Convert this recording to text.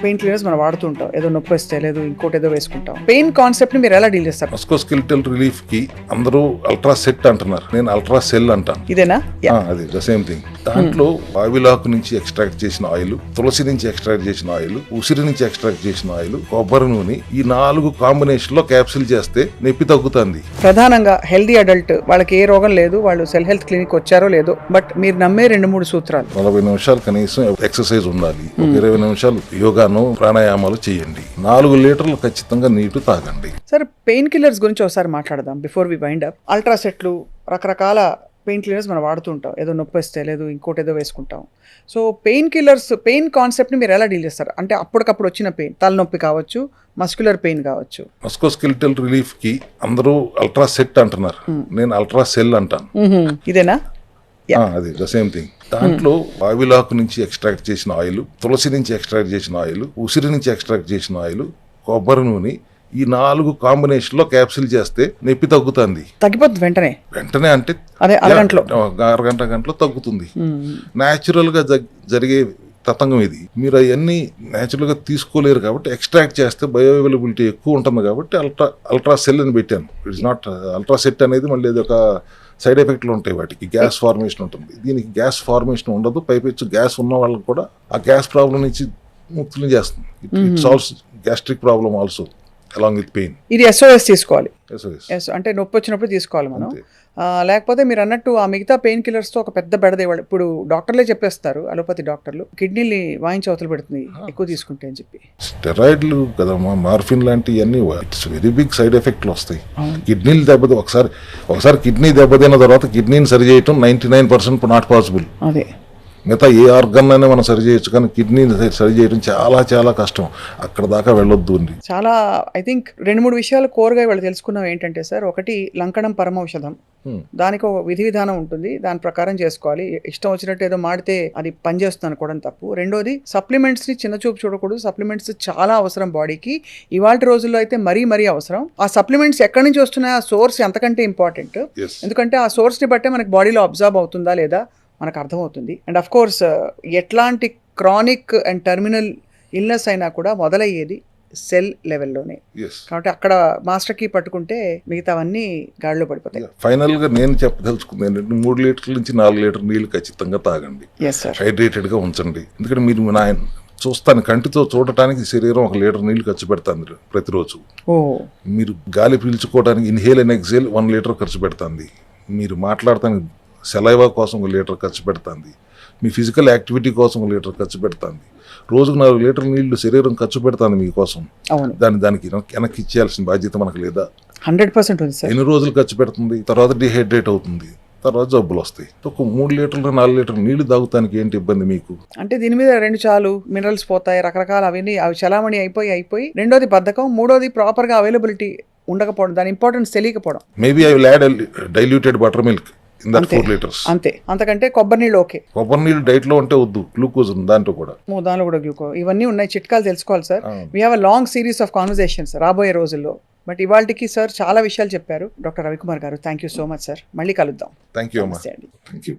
Pain clears మనం వాడుతూ ఉంటాం, ఏదో నొప్పి వస్తే లేదు ఇంకోటి ఏదో వేసుకుంటాం. పెయిన్ కాన్సెప్ట్ ని మీరు ఎలా డీల్ చేస్తారు? మస్కోస్కెలిటల్ రిలీఫ్ కి అందరూ అల్ట్రా సెట్ అంటున్నారు, నేను అల్ట్రా సెల్ అంటాను. ఇదేనా? అది ద సేమ్ థింగ్. దాంట్లో వావిలాకు నుంచి ఎక్స్ట్రాక్ట్ చేసిన ఆయిల్, తులసి నుంచి ఎక్స్ట్రాక్ట్ చేసిన ఆయిల్, ఉసిరి నుంచి ఎక్స్ట్రాక్ట్ చేసిన ఆయిల్, కొబ్బరి నూనె, ఈ 4 కాంబినేషన్ లో క్యాప్సిల్ చేస్తే నొప్పి తగ్గుతుంది. ప్రధానంగా హెల్దీ అడల్ట్ వాళ్ళకి ఏ రోగం లేదు, వాళ్ళు సెల్ హెల్త్ క్లినిక్ వచ్చారో లేదో, బట్ మీరు నమ్మే 2-3 సూత్రాలు. 40 నిమిషాలు కనీసం ఎక్సర్సైజ్ ఉండాలి, 20 నిమిషాలు యోగాను ప్రాణాయామాలు చేయండి, 4 లీటర్లు ఖచ్చితంగా నీళ్లు తాగండి. సార్, పెయిన్ కిల్లర్స్ గురించి ఒకసారి మాట్లాడదాం before we wind up. Ultra సెట్లు, రకరకాల పెయిన్ కిల్లర్స్ మనం వాడుతూ ఉంటాం, ఏదో నొప్పి వస్తే లేదు ఇంకోటి ఏదో వేసుకుంటాం. So pain killers, pain concept ని మీరు ఎలా డీల్ చేస్తారు? అంటే అప్పటికప్పుడు వచ్చిన పెయిన్, తలనొప్పి కావచ్చు, మస్క్యులర్ పెయిన్ కావచ్చు. మస్కోస్కెలిటల్ రిలీఫ్ కి అందరూ అల్ట్రా సెట్ అంటున్నారు, నేను అల్ట్రా సెల్ అంటాను. ఇదేనా? అది ద సేమ్ థింగ్. దాంట్లో వావిలాకు నుంచి ఎక్స్ట్రాక్ట్ చేసిన ఆయిల్, తులసి నుంచి ఎక్స్ట్రాక్ట్ చేసిన ఆయిల్, ఉసిరి నుంచి ఎక్స్ట్రాక్ట్ చేసిన ఆయిల్, కొబ్బరి నూనె, ఈ 4 కాంబినేషన్ లో క్యాప్సిల్ చేస్తే నొప్పి తగ్గుతుంది. తగ్గిపోతుంది వెంటనే అంటే అదే అరగంటలో, గంటలో తగ్గుతుంది. న్యాచురల్ గా జరిగే తతంగం ఇది. మీరు అవన్నీ న్యాచురల్ గా తీసుకోలేరు కాబట్టి ఎక్స్ట్రాక్ట్ చేస్తే బయో అవైలబిలిటీ ఎక్కువ ఉంటుంది కాబట్టి అల్ట్రా సెల్ అని పెట్టాను. ఇట్స్ నాట్ అల్ట్రా సెట్ అనేది మళ్ళీ ఇది ఒక సైడ్ ఎఫెక్ట్లు ఉంటాయి, వాటికి గ్యాస్ ఫార్మేషన్ ఉంటుంది. దీనికి గ్యాస్ ఫార్మేషన్ ఉండదు, పైపెచ్చు గ్యాస్ ఉన్న వాళ్ళకి కూడా ఆ గ్యాస్ ప్రాబ్లం నుంచి ముక్తులు చేస్తుంది. It solves gastric problem also along with pain. ఇది SOS తీసుకోవాలి, అంటే నొప్పి వచ్చినప్పుడు తీసుకోవాలి మనం. లేకపోతే మీరు అన్నట్టు ఆ మిగతా పెయిన్ కిల్లర్స్ తో ఒక పెద్ద బెడదేవాళ్ళు. ఇప్పుడు డాక్టర్లే చెప్పేస్తారు, అలోపతి డాక్టర్లు, కిడ్నీని వాయించి అవతలు పెడుతుంది ఎక్కువ తీసుకుంటే అని చెప్పి. స్టెరాయిడ్లు కదమ్మా, మార్ఫిన్ లాంటివన్నీ ఇట్స్ వెరీ బిగ్ సైడ్ ఎఫెక్ట్లు వస్తాయి. కిడ్నీలు దెబ్బతి ఒకసారి కిడ్నీ దెబ్బతిన్న తర్వాత కిడ్నీని సరి చేయటం 99% నాట్ పాసిబుల్. అదే మిగతా ఏ ఆర్గన్ అయినా మనం సరి చేయొచ్చు, కానీ కిడ్నీని సరి చేయడం చాలా చాలా కష్టం. అక్కడ దాకా వెళ్ళొద్దు అండి. చాలా ఐ థింక్ 2-3 విషయాలు కోరగా వాళ్ళు తెలుసుకున్నాం. ఏంటంటే సార్, ఒకటి లంకణం పరమౌషధం, దానికి ఒక విధి విధానం ఉంటుంది, దాని ప్రకారం చేసుకోవాలి. ఇష్టం వచ్చినట్టు ఏదో మాడితే అది పనిచేస్తుంది అనుకోవడం తప్పు. రెండోది, సప్లిమెంట్స్ ని చిన్న చూపు చూడకూడదు. సప్లిమెంట్స్ చాలా అవసరం బాడీకి. ఇవాళ రోజుల్లో అయితే మరీ అవసరం. ఆ సప్లిమెంట్స్ ఎక్కడి నుంచి వస్తున్నాయి, ఆ సోర్స్ ఎంతకంటే ఇంపార్టెంట్. ఎందుకంటే ఆ సోర్స్ ని బట్టే మనకి బాడీలో అబ్జర్వ్ అవుతుందా లేదా మనకు అర్థమవుతుంది. అండ్ అఫ్ కోర్స్ ఎట్లాంటి క్రానిక్ అండ్ టెర్మినల్ ఇల్నెస్ అయినా కూడా మొదలయ్యేది సెల్ లెవెల్లోనే. కాబట్టి అక్కడ మాస్టర్ కీ పట్టుకుంటే మిగతావన్నీ గాడిలో పడిపోతాయి. ఫైనల్ గా నేను చెప్పదలుచుకుంది ఏంటంటే 3 లీటర్ల నుంచి 4 లీటర్ నీళ్లు ఖచ్చితంగా తాగండి. హైడ్రేటెడ్ గా ఉంచండి. ఎందుకంటే మీరు చూస్తాను, కంటితో చూడటానికి శరీరం 1 లీటర్ నీళ్లు ఖర్చు పెడుతుంది ప్రతిరోజు. మీరు గాలి పీల్చుకోవడానికి ఇన్హేల్ అండ్ ఎక్సేల్ 1 లీటర్ ఖర్చు పెడుతుంది. మీరు మాట్లాడటానికి సెలైవా కోసం 1 లీటర్ ఖర్చు పెడుతుంది. మీ ఫిజికల్ యాక్టివిటీ కోసం 1 లీటర్ ఖర్చు పెడుతుంది. రోజుకు 4 లీటర్ల నీళ్లు శరీరం ఖర్చు పెడుతుంది మీకోసం. దానికి వెనక్కి ఇచ్చేయాల్సిన బాధ్యత మనకు లేదా? 100% ఉంది సార్. ఎన్ని రోజులు ఖర్చు పెడుతుంది, తర్వాత డిహైడ్రేట్ అవుతుంది, తర్వాత జబ్బులు వస్తాయి. ఒక 3 లీటర్లు 4 లీటర్లు నీళ్లు తాగుతానికి ఏంటి ఇబ్బంది మీకు? అంటే దీని మీద 2 చాలు, మినరల్స్ పోతాయి, రకరకాల అవి చలామణి అయిపోయి. రెండోది బద్ధకం, మూడోది ప్రాపర్ గా అవైలబిలిటీ ఉండకపోవడం, దాని ఇంపార్టెన్స్ తెలియకపోవడం. Maybe I will add diluted butter milk in that 4 liters. అంతే, అంతకంటే కొబ్బరి నీళ్ళు ఓకే. కొబ్బరి నీళ్ళు డైట్ లో ఉంటే వద్దు, గ్లూకోజ్ దాంట్లో కూడా గ్లూకోజ్, ఇవన్నీ ఉన్నాయి. చిట్కాలు తెలుసుకోవాలి sir. We have a long series of conversations రాబోయే రోజుల్లో. బట్ ఇవాళకి సార్ చాలా విషయాలు చెప్పారు డాక్టర్ రవికుమార్ గారు. Thank you so much sir. మళ్ళీ కలుద్దాం. Thank you.